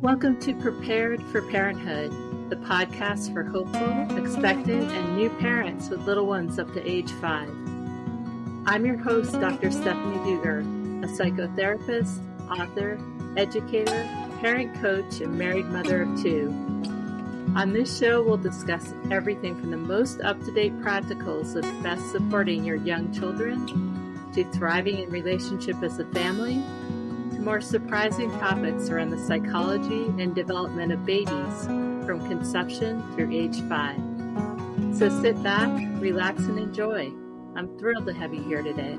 Welcome to Prepared for Parenthood, the podcast for hopeful, expectant, and new parents with little ones up to age 5. I'm your host, Dr. Stephanie Dueger, a psychotherapist, author, educator, parent coach, and married mother of 2. On this show, we'll discuss everything from the most up-to-date practicals of best supporting your young children, to thriving in relationship as a family, to more surprising topics around the psychology and development of babies from conception through age 5. So sit back, relax, and enjoy. I'm thrilled to have you here today.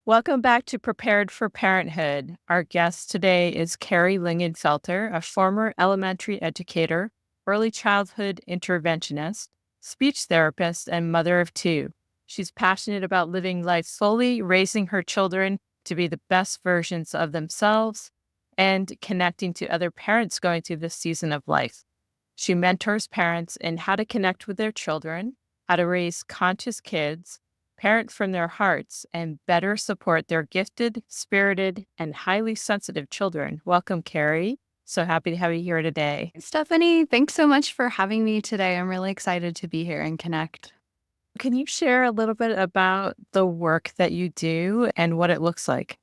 Welcome back to Prepared for Parenthood. Our guest today is Carrie Lingenfelter, a former elementary educator, early childhood interventionist, speech therapist, and mother of 2. She's passionate about living life fully, raising her children to be the best versions of themselves, and connecting to other parents going through this season of life. She mentors parents in how to connect with their children, how to raise conscious kids, parent from their hearts, and better support their gifted, spirited, and highly sensitive children. Welcome, Carrie. So happy to have you here today. Stephanie, thanks so much for having me today. I'm really excited to be here and connect. Can you share a little bit about the work that you do and what it looks like?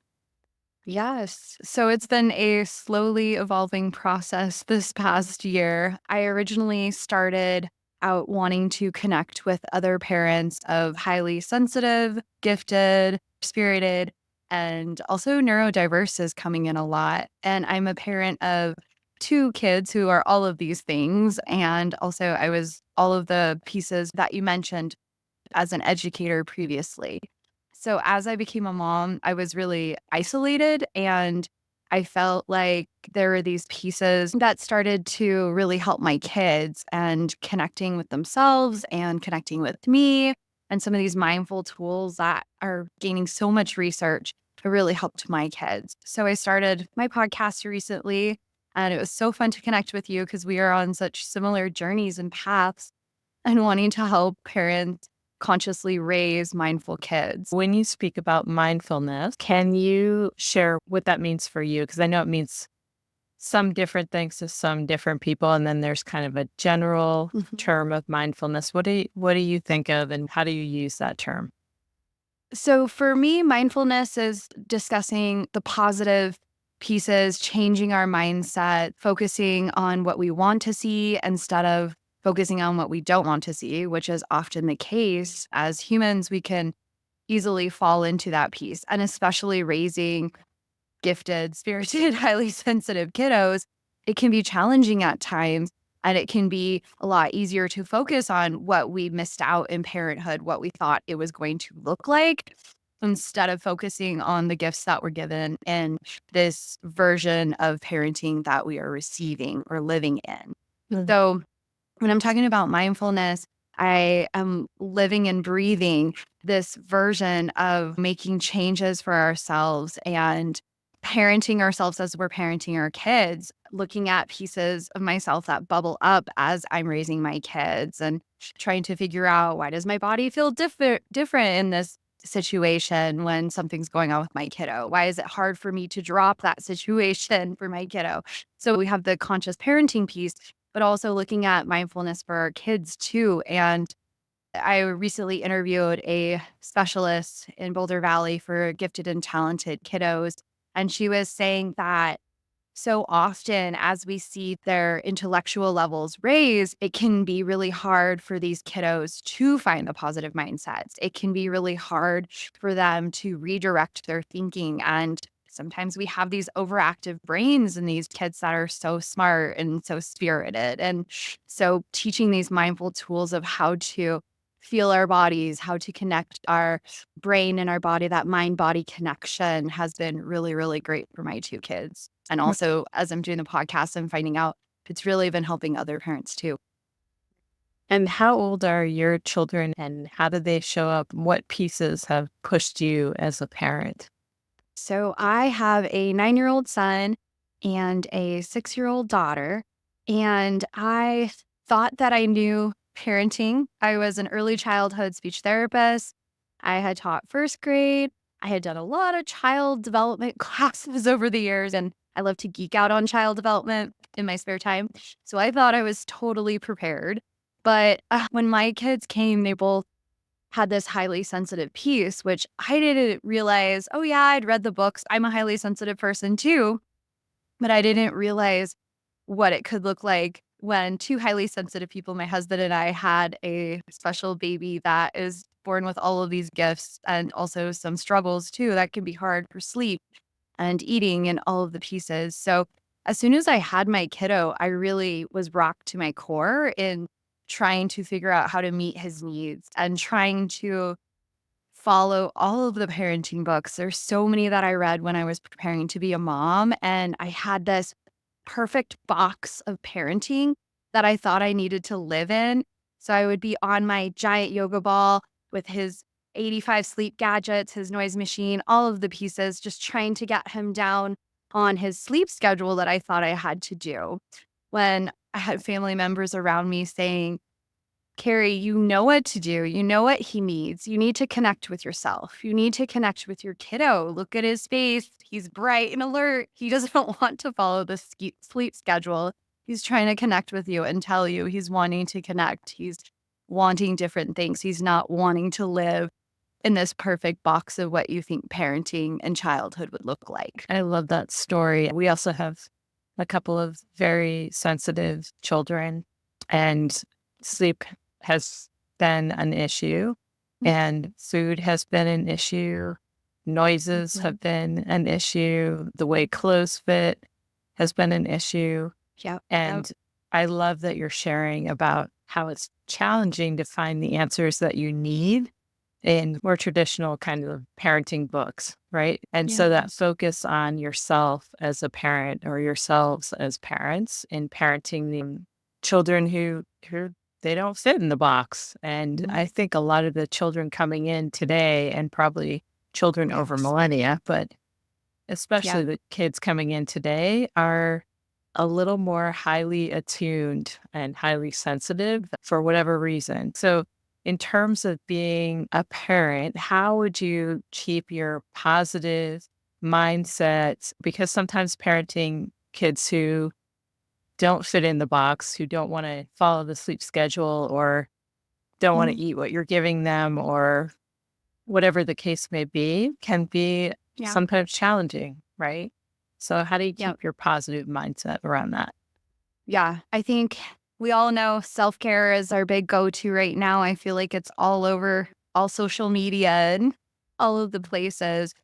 Yes. So it's been a slowly evolving process this past year. I originally started out wanting to connect with other parents of highly sensitive, gifted, spirited, and also neurodiverse is coming in a lot. And I'm a parent of 2 kids who are all of these things. And also I was all of the pieces that you mentioned as an educator previously. So as I became a mom, I was really isolated, and I felt like there were these pieces that started to really help my kids and connecting with themselves and connecting with me, and some of these mindful tools that are gaining so much research to really helped my kids. So I started my podcast recently, and it was so fun to connect with you because we are on such similar journeys and paths and wanting to help parents consciously raise mindful kids. When you speak about mindfulness, can you share what that means for you? Because I know it means some different things to some different people, and then there's kind of a general term of mindfulness. What do you think of, and how do you use that term? So for me, mindfulness is discussing the positive pieces, changing our mindset, focusing on what we want to see instead of focusing on what we don't want to see, which is often the case. As humans, we can easily fall into that piece. And especially raising gifted, spirited, highly sensitive kiddos, it can be challenging at times. And it can be a lot easier to focus on what we missed out in parenthood, what we thought it was going to look like, instead of focusing on the gifts that were given in this version of parenting that we are receiving or living in. So when I'm talking about mindfulness, I am living and breathing this version of making changes for ourselves and parenting ourselves as we're parenting our kids, looking at pieces of myself that bubble up as I'm raising my kids and trying to figure out, why does my body feel different in this situation when something's going on with my kiddo? Why is it hard for me to drop that situation for my kiddo? So we have the conscious parenting piece, but also looking at mindfulness for our kids too. And I recently interviewed a specialist in Boulder Valley for gifted and talented kiddos. And she was saying that so often as we see their intellectual levels raise, it can be really hard for these kiddos to find the positive mindsets. It can be really hard for them to redirect their thinking. And sometimes we have these overactive brains in these kids that are so smart and so spirited. And so teaching these mindful tools of how to feel our bodies, how to connect our brain and our body, that mind-body connection has been really, really great for my 2 kids. And also, as I'm doing the podcast, I'm finding out it's really been helping other parents too. And how old are your children, and how do they show up? What pieces have pushed you as a parent? So I have a 9-year-old son and a 6-year-old daughter. And I thought that I knew parenting. I was an early childhood speech therapist. I had taught first grade, I had done a lot of child development classes over the years, and I love to geek out on child development in my spare time. So I thought I was totally prepared. But when my kids came, they both had this highly sensitive piece, which I didn't realize. Oh, yeah, I'd read the books. I'm a highly sensitive person too. But I didn't realize what it could look like when two highly sensitive people, my husband and I, had a special baby that is born with all of these gifts and also some struggles too that can be hard for sleep and eating and all of the pieces. So as soon as I had my kiddo, I really was rocked to my core in trying to figure out how to meet his needs and trying to follow all of the parenting books. There's so many that I read when I was preparing to be a mom, and I had this perfect box of parenting that I thought I needed to live in. So I would be on my giant yoga ball with his 85 sleep gadgets, his noise machine, all of the pieces, just trying to get him down on his sleep schedule that I thought I had to do. When I had family members around me saying, Carrie, you know what to do. You know what he needs. You need to connect with yourself. You need to connect with your kiddo. Look at his face. He's bright and alert. He doesn't want to follow the sleep schedule. He's trying to connect with you and tell you he's wanting to connect. He's wanting different things. He's not wanting to live in this perfect box of what you think parenting and childhood would look like. I love that story. We also have a couple of very sensitive children, and sleep has been an issue, and food has been an issue. Noises have been an issue. The way clothes fit has been an issue. Yep. And I love that you're sharing about how it's challenging to find the answers that you need in more traditional kind of parenting books, right? And so that focus on yourself as a parent or yourselves as parents in parenting the children who they don't fit in the box. And I think a lot of the children coming in today, and probably children over millennia, but especially the kids coming in today, are a little more highly attuned and highly sensitive for whatever reason. So in terms of being a parent, how would you keep your positive mindset? Because sometimes parenting kids who don't fit in the box, who don't want to follow the sleep schedule or don't want to eat what you're giving them or whatever the case may be, can be sometimes challenging, right? So how do you keep your positive mindset around that? Yeah, I think we all know self-care is our big go-to right now. I feel like it's all over all social media and all of the places.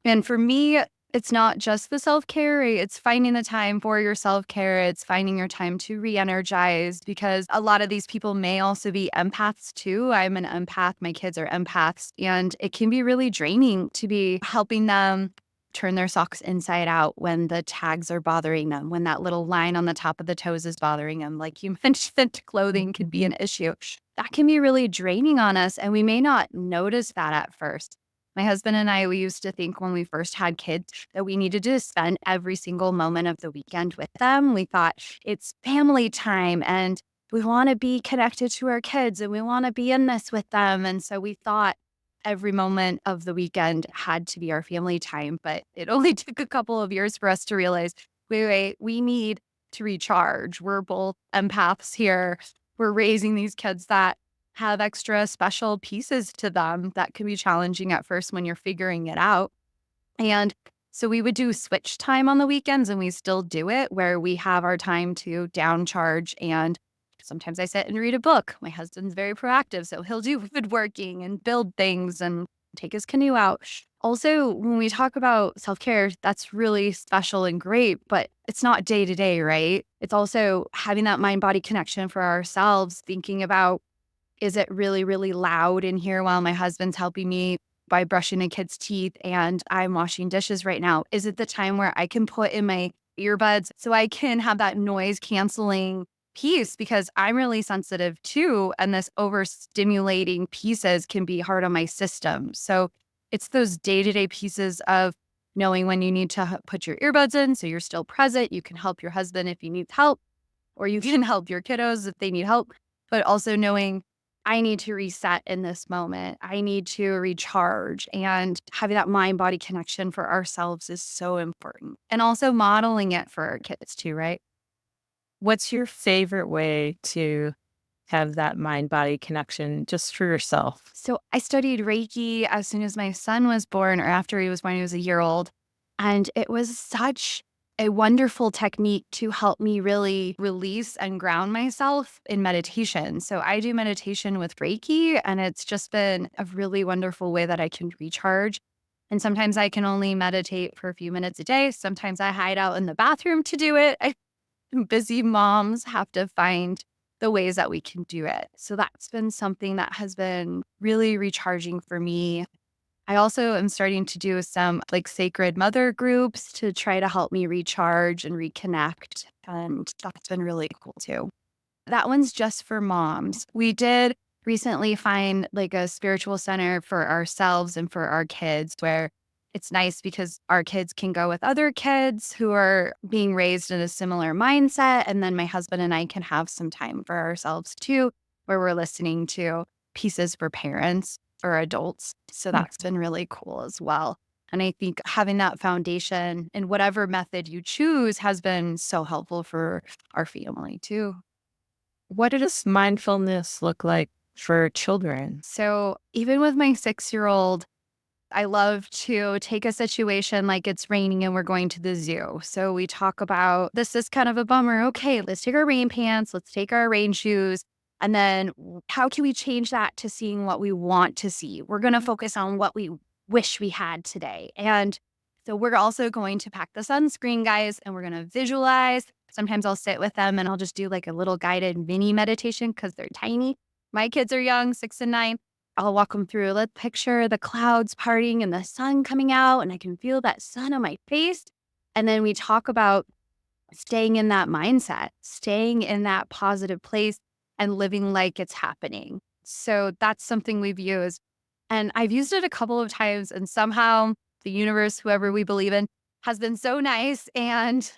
And for me, it's not just the self-care, right? It's finding the time for your self-care. It's finding your time to re-energize, because a lot of these people may also be empaths too. I'm an empath. My kids are empaths. And it can be really draining to be helping them turn their socks inside out when the tags are bothering them, when that little line on the top of the toes is bothering them. Like you mentioned, clothing could be an issue. That can be really draining on us, and we may not notice that at first. My husband and I, we used to think when we first had kids that we needed to spend every single moment of the weekend with them. We thought it's family time and we want to be connected to our kids and we want to be in this with them. And so we thought every moment of the weekend had to be our family time. But it only took a couple of years for us to realize, wait, we need to recharge. We're both empaths here. We're raising these kids that have extra special pieces to them that can be challenging at first when you're figuring it out. And so we would do switch time on the weekends, and we still do it, where we have our time to downcharge. And sometimes I sit and read a book. My husband's very proactive, so he'll do woodworking and build things and take his canoe out. Also, when we talk about self-care, that's really special and great, but it's not day to day, right? It's also having that mind-body connection for ourselves, thinking about, is it really, really loud in here while my husband's helping me by brushing a kid's teeth and I'm washing dishes right now? Is it the time where I can put in my earbuds so I can have that noise canceling piece, because I'm really sensitive too, and this overstimulating pieces can be hard on my system. So it's those day-to-day pieces of knowing when you need to put your earbuds in so you're still present. You can help your husband if he needs help, or you can help your kiddos if they need help, but also knowing I need to reset in this moment. I need to recharge. And having that mind body connection for ourselves is so important. And also modeling it for our kids too, right? What's your favorite way to have that mind body connection just for yourself? So I studied Reiki as soon as my son was born, or after he was born, he was a year old. And it was such a wonderful technique to help me really release and ground myself in meditation. So I do meditation with Reiki, and it's just been a really wonderful way that I can recharge. And sometimes I can only meditate for a few minutes a day. Sometimes I hide out in the bathroom to do it. Busy moms have to find the ways that we can do it. So that's been something that has been really recharging for me. I also am starting to do some like sacred mother groups to try to help me recharge and reconnect. And that's been really cool too. That one's just for moms. We did recently find like a spiritual center for ourselves and for our kids where it's nice because our kids can go with other kids who are being raised in a similar mindset. And then my husband and I can have some time for ourselves too, where we're listening to pieces for parents or adults. So that's been really cool as well. And I think having that foundation in whatever method you choose has been so helpful for our family too. What does mindfulness look like for children? So even with my 6-year-old, I love to take a situation like it's raining and we're going to the zoo. So we talk about this is kind of a bummer. Okay, let's take our rain pants, let's take our rain shoes. And then how can we change that to seeing what we want to see? We're going to focus on what we wish we had today. And so we're also going to pack the sunscreen, guys, and we're going to visualize. Sometimes I'll sit with them and I'll just do like a little guided mini meditation because they're tiny. My kids are young, 6 and 9. I'll walk them through. Let's picture the clouds parting and the sun coming out, and I can feel that sun on my face. And then we talk about staying in that mindset, staying in that positive place and living like it's happening. So that's something we've used. And I've used it a couple of times, and somehow the universe, whoever we believe in, has been so nice. And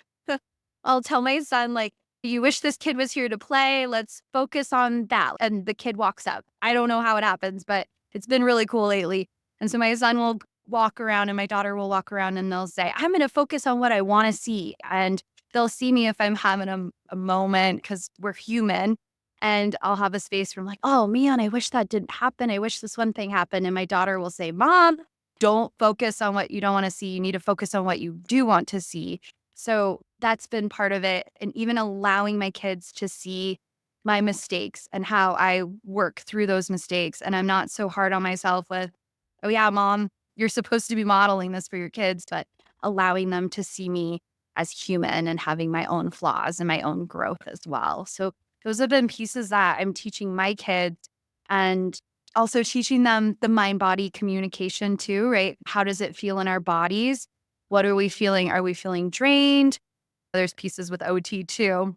I'll tell my son, like, you wish this kid was here to play. Let's focus on that. And the kid walks up. I don't know how it happens, but it's been really cool lately. And so my son will walk around and my daughter will walk around and they'll say, I'm going to focus on what I want to see. And they'll see me if I'm having a moment because we're human. And I'll have a space where I'm like, oh, man, I wish that didn't happen. I wish this one thing happened. And my daughter will say, Mom, don't focus on what you don't want to see. You need to focus on what you do want to see. So that's been part of it. And even allowing my kids to see my mistakes and how I work through those mistakes. And I'm not so hard on myself with, oh, yeah, Mom, you're supposed to be modeling this for your kids, but allowing them to see me as human and having my own flaws and my own growth as well. So those have been pieces that I'm teaching my kids and also teaching them the mind-body communication too, right? How does it feel in our bodies? What are we feeling? Are we feeling drained? There's pieces with OT too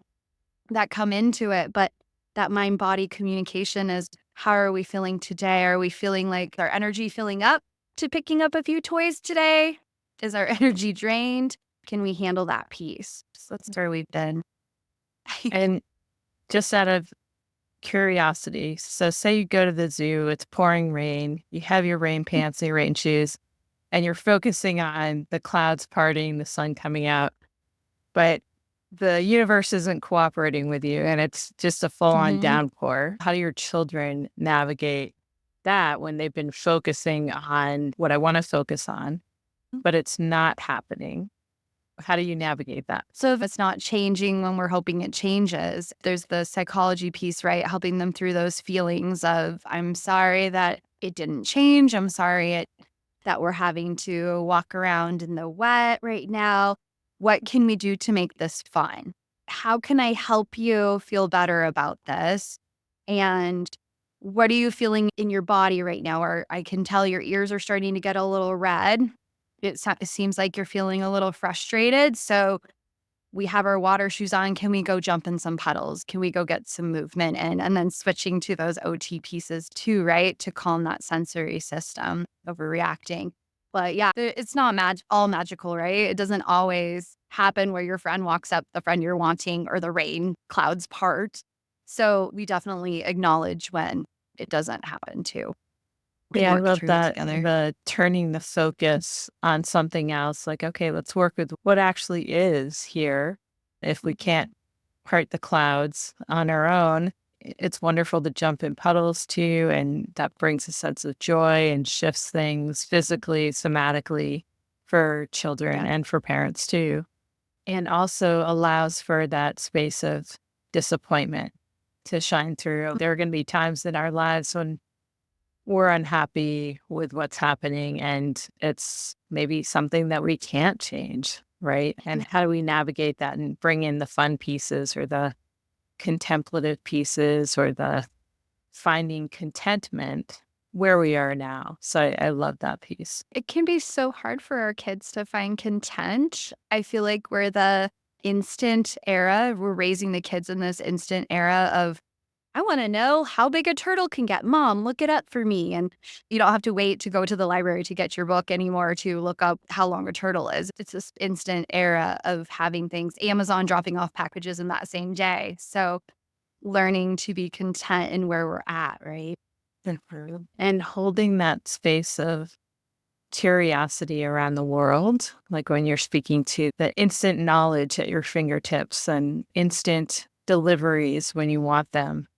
that come into it, but that mind-body communication is how are we feeling today? Are we feeling like our energy filling up to picking up a few toys today? Is our energy drained? Can we handle that piece? So that's where we've been. And just out of curiosity, so say you go to the zoo, it's pouring rain, you have your rain pants and your rain shoes, and you're focusing on the clouds parting, the sun coming out, but the universe isn't cooperating with you and it's just a full-on downpour. How do your children navigate that when they've been focusing on what I want to focus on, but it's not happening? How do you navigate that? So if it's not changing when we're hoping it changes, there's the psychology piece, right? Helping them through those feelings of, I'm sorry that it didn't change. I'm sorry that we're having to walk around in the wet right now. What can we do to make this fun? How can I help you feel better about this? And what are you feeling in your body right now? Or I can tell your ears are starting to get a little red. It seems like you're feeling a little frustrated. So we have our water shoes on. Can we go jump in some puddles? Can we go get some movement in? And then switching to those OT pieces too, right? To calm that sensory system, overreacting. But yeah, it's not all magical, right? It doesn't always happen where your friend walks up, the friend you're wanting, or the rain clouds part. So we definitely acknowledge when it doesn't happen too. Yeah, I Work love through it that. together. The turning the focus on something else. Like, okay, let's work with what actually is here. If we can't part the clouds on our own, it's wonderful to jump in puddles too. And that brings a sense of joy and shifts things physically, somatically for children Yeah. and for parents too. And also allows for that space of disappointment to shine through. There are going to be times in our lives when we're unhappy with what's happening and it's maybe something that we can't change, right? And how do we navigate that and bring in the fun pieces or the contemplative pieces or the finding contentment where we are now? So I love that piece. It can be so hard for our kids to find content. I feel like we're the instant era. We're raising the kids in this instant era of, I want to know how big a turtle can get. Mom, look it up for me. And you don't have to wait to go to the library to get your book anymore to look up how long a turtle is. It's this instant era of having things, Amazon dropping off packages in that same day. So learning to be content in where we're at, right? And holding that space of curiosity around the world, like when you're speaking to the instant knowledge at your fingertips and instant deliveries when you want them,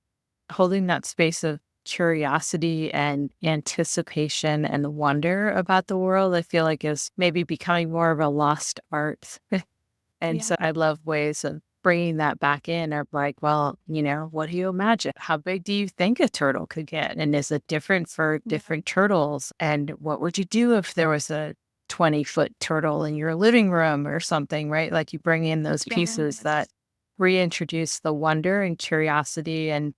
holding that space of curiosity and anticipation and wonder about the world, I feel like is maybe becoming more of a lost art. And so I love ways of bringing that back in or like, well, what do you imagine? How big do you think a turtle could get? And is it different for different turtles? And what would you do if there was a 20-foot turtle in your living room or something, right? Like you bring in those pieces that reintroduce the wonder and curiosity and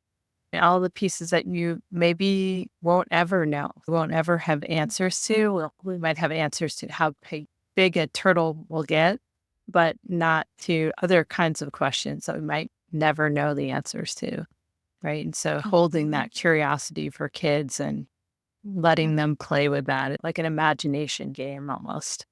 all the pieces that you maybe won't ever know, won't ever have answers to. Well, we might have answers to how big a turtle will get, but not to other kinds of questions that we might never know the answers to, right? And so holding that curiosity for kids and letting them play with that, like an imagination game almost.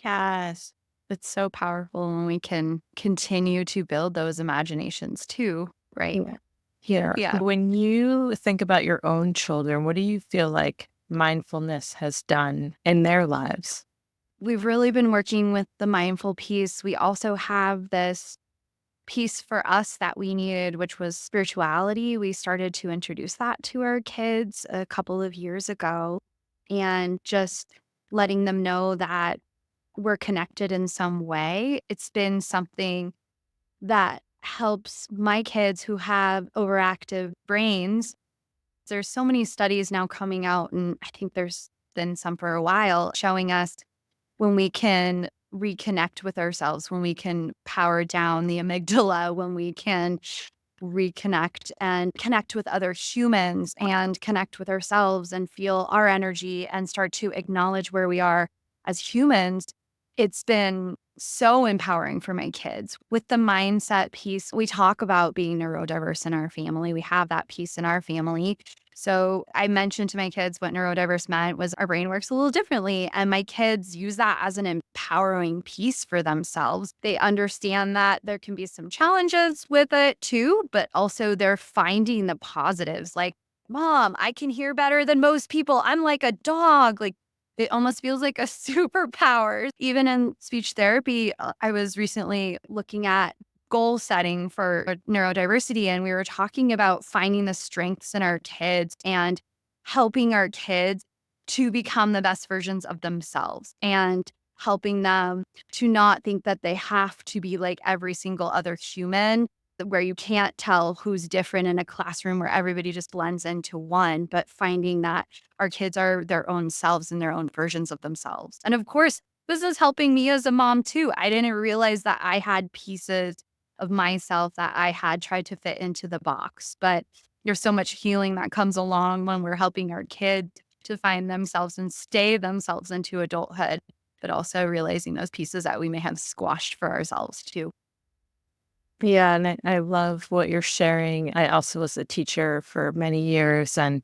Yes. It's so powerful when we can continue to build those imaginations too, right? Yeah. Yeah. When you think about your own children, what do you feel like mindfulness has done in their lives? We've really been working with the mindful piece. We also have this piece for us that we needed, which was spirituality. We started to introduce that to our kids a couple of years ago and just letting them know that we're connected in some way. It's been something that helps my kids who have overactive brains. There's so many studies now coming out, and I think there's been some for a while showing us when we can reconnect with ourselves, when we can power down the amygdala, when we can reconnect and connect with other humans and connect with ourselves and feel our energy and start to acknowledge where we are as humans, it's been so empowering for my kids. With the mindset piece, we talk about being neurodiverse in our family. We have that piece in our family. So I mentioned to my kids what neurodiverse meant was our brain works a little differently. And my kids use that as an empowering piece for themselves. They understand that there can be some challenges with it too, but also they're finding the positives. Like, Mom, I can hear better than most people. I'm like a dog. Like, it almost feels like a superpower. Even in speech therapy, I was recently looking at goal setting for neurodiversity, and we were talking about finding the strengths in our kids and helping our kids to become the best versions of themselves and helping them to not think that they have to be like every single other human, where you can't tell who's different in a classroom where everybody just blends into one, but finding that our kids are their own selves and their own versions of themselves. And of course, this is helping me as a mom too. I didn't realize that I had pieces of myself that I had tried to fit into the box, but there's so much healing that comes along when we're helping our kids to find themselves and stay themselves into adulthood, but also realizing those pieces that we may have squashed for ourselves too. Yeah, and I love what you're sharing. I also was a teacher for many years, and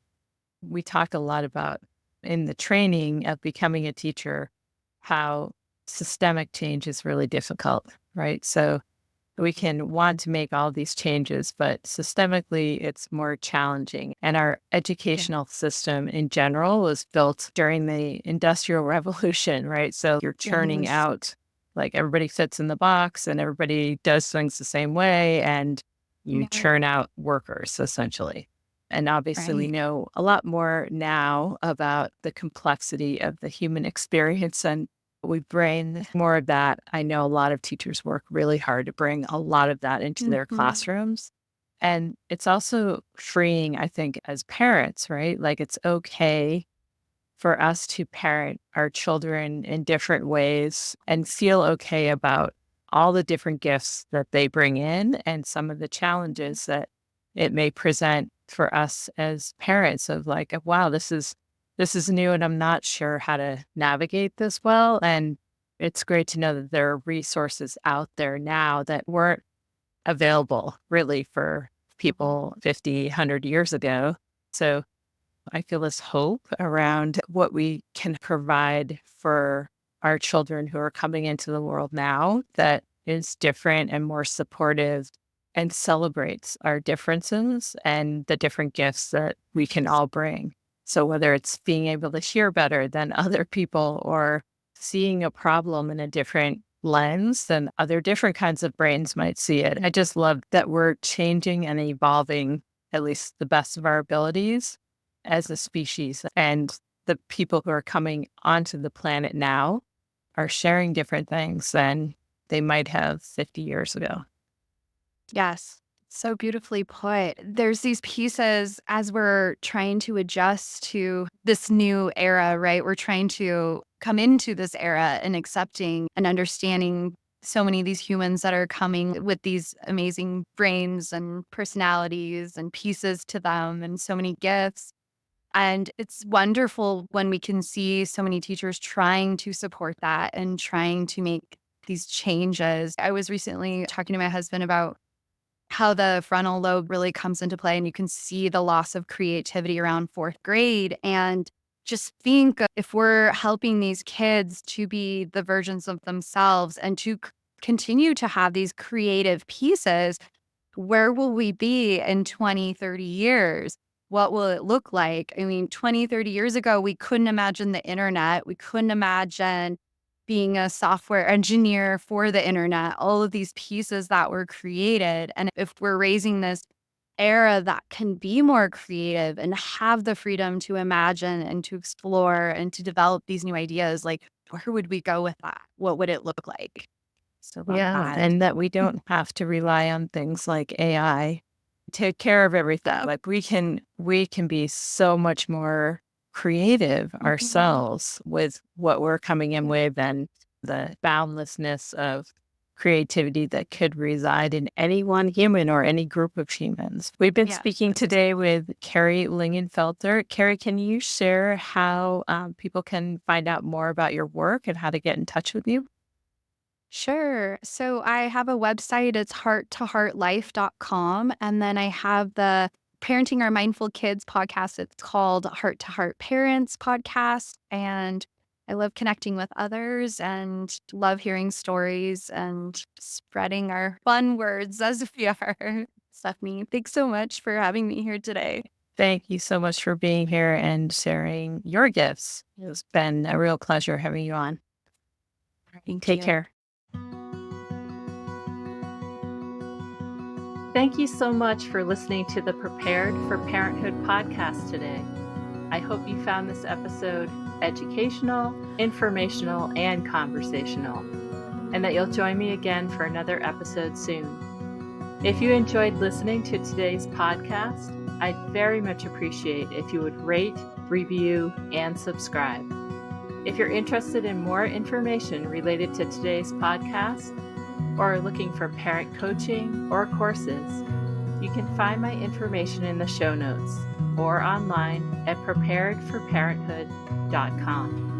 we talk a lot about in the training of becoming a teacher how systemic change is really difficult, right? So we can want to make all these changes, but systemically it's more challenging. And our educational system in general was built during the Industrial Revolution, right? So you're churning Yes. out, like everybody fits in the box and everybody does things the same way, and you Yeah. churn out workers essentially. And obviously we Right. know a lot more now about the complexity of the human experience, and we bring more of that. I know a lot of teachers work really hard to bring a lot of that into their Mhm. classrooms. And it's also freeing, I think, as parents, right? Like it's okay for us to parent our children in different ways and feel okay about all the different gifts that they bring in and some of the challenges that it may present for us as parents of like, wow, this is new and I'm not sure how to navigate this well. And it's great to know that there are resources out there now that weren't available really for people 50, 100 years ago. So I feel this hope around what we can provide for our children who are coming into the world now that is different and more supportive and celebrates our differences and the different gifts that we can all bring. So whether it's being able to hear better than other people or seeing a problem in a different lens than other different kinds of brains might see it. I just love that we're changing and evolving at least the best of our abilities as a species. And the people who are coming onto the planet now are sharing different things than they might have 50 years ago. Yes. So beautifully put. There's these pieces as we're trying to adjust to this new era, right? We're trying to come into this era and accepting and understanding so many of these humans that are coming with these amazing brains and personalities and pieces to them and so many gifts. And it's wonderful when we can see so many teachers trying to support that and trying to make these changes. I was recently talking to my husband about how the frontal lobe really comes into play, and you can see the loss of creativity around fourth grade. And just think if we're helping these kids to be the versions of themselves and to continue to have these creative pieces, where will we be in 20, 30 years? What will it look like? I mean, 20, 30 years ago, we couldn't imagine the internet. We couldn't imagine being a software engineer for the internet, all of these pieces that were created. And if we're raising this era that can be more creative and have the freedom to imagine and to explore and to develop these new ideas, like where would we go with that? What would it look like? So love Yeah. that. And that we don't have to rely on things like AI to take care of everything. Like we can be so much more creative ourselves with what we're coming in with and the boundlessness of creativity that could reside in any one human or any group of humans. We've been Yeah. speaking today with Carrie Lingenfelter. Carrie, can you share how people can find out more about your work and how to get in touch with you? Sure. So I have a website. It's hearttoheartlife.com. And then I have the Parenting Our Mindful Kids podcast. It's called Heart to Heart Parents podcast. And I love connecting with others and love hearing stories and spreading our fun words as we are. Stephanie, thanks so much for having me here today. Thank you so much for being here and sharing your gifts. It's been a real pleasure having you on. Thank Take you. care. Thank you so much for listening to the Prepared for Parenthood podcast today. I hope you found this episode educational, informational, and conversational, and that you'll join me again for another episode soon. If you enjoyed listening to today's podcast, I'd very much appreciate if you would rate, review, and subscribe. If you're interested in more information related to today's podcast, or are looking for parent coaching or courses, you can find my information in the show notes or online at preparedforparenthood.com.